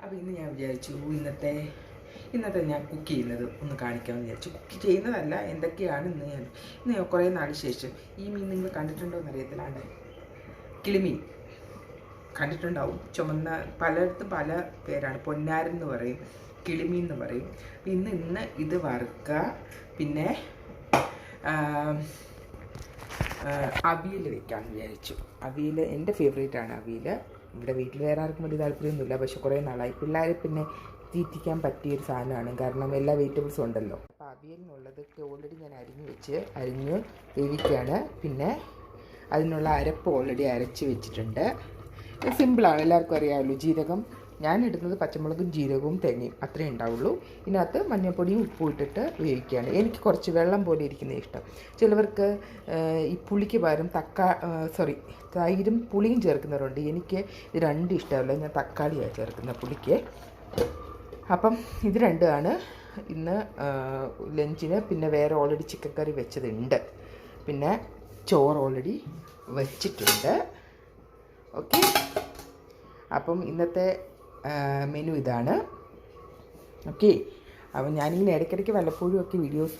അപ്പോൾ ഇന്ന് ഞാൻ വിചാരിച്ചു ഇന്നത്തെ ഞാൻ കുക്ക് ചെയ്യുന്നത് ഒന്ന് കാണിക്കാമെന്ന് വിചാരിച്ചു. കുക്ക് ചെയ്യുന്നതല്ല, എന്തൊക്കെയാണ് ഇന്ന് കുറേ നാളിന് ശേഷം ഈ മീൻ നിങ്ങൾ കണ്ടിട്ടുണ്ടോ എന്നറിയത്തില്ലാണ്ട് കിളിമീൻ കണ്ടിട്ടുണ്ടാവും. ചുമന്ന പലയിടത്തും പല പേരാണ്. പൊന്നാരൻ എന്ന് പറയും, കിളിമീൻ എന്ന് പറയും. ഇന്ന് ഇത് വറുക്കുക. പിന്നെ അവിയൽ വെക്കാമെന്ന് വിചാരിച്ചു. അവിയൽ എൻ്റെ ഫേവറേറ്റാണ്. അവിയൽ ഇവിടെ വീട്ടിൽ വേറെ ആർക്കും വലിയ താല്പര്യമൊന്നുമില്ല, പക്ഷെ കുറേ നാളായി. പിള്ളേരെ പിന്നെ തീറ്റിക്കാൻ പറ്റിയൊരു സാധനമാണ്, കാരണം എല്ലാ വെജിറ്റബിൾസും ഉണ്ടല്ലോ. അപ്പോൾ അവിയലിനുള്ളതൊക്കെ ഓൾറെഡി ഞാൻ അരിഞ്ഞ് വേവിക്കുകയാണ്. പിന്നെ അതിനുള്ള അരപ്പ് ഓൾറെഡി അരച്ച് വെച്ചിട്ടുണ്ട്. സിമ്പിളാണ്, എല്ലാവർക്കും അറിയാമല്ലോ. ജീരകം ഞാൻ ഇടുന്നത് പച്ചമുളകും ജീരകവും തേങ്ങയും അത്രയേ ഉണ്ടാവുള്ളൂ. ഇതിനകത്ത് മഞ്ഞൾപ്പൊടിയും ഉപ്പും ഇട്ടിട്ട് വേവിക്കുകയാണ്. എനിക്ക് കുറച്ച് വെള്ളം പോലെ ഇരിക്കുന്ന ഇഷ്ടം. ചിലവർക്ക് ഈ പുളിക്ക് പകരം തൈരും പുളിയും ചേർക്കുന്നവരുണ്ട്. എനിക്ക് ഇത് രണ്ടും ഇഷ്ടമല്ല, ഞാൻ തക്കാളിയാണ് ചേർക്കുന്ന പുളിക്ക്. അപ്പം ഇത് രണ്ടുമാണ് ഇന്ന് ലഞ്ചിന്. പിന്നെ വേറെ ഓൾറെഡി ചിക്കൻ കറി വെച്ചതുണ്ട്. പിന്നെ ചോറ് ഓൾറെഡി വച്ചിട്ടുണ്ട്. ഓക്കെ, അപ്പം ഇന്നത്തെ മെനു ഇതാണ്. ഓക്കെ, അപ്പം ഞാനിങ്ങനെ ഇടയ്ക്കിടയ്ക്ക് വല്ലപ്പോഴും ഒക്കെ വീഡിയോസ്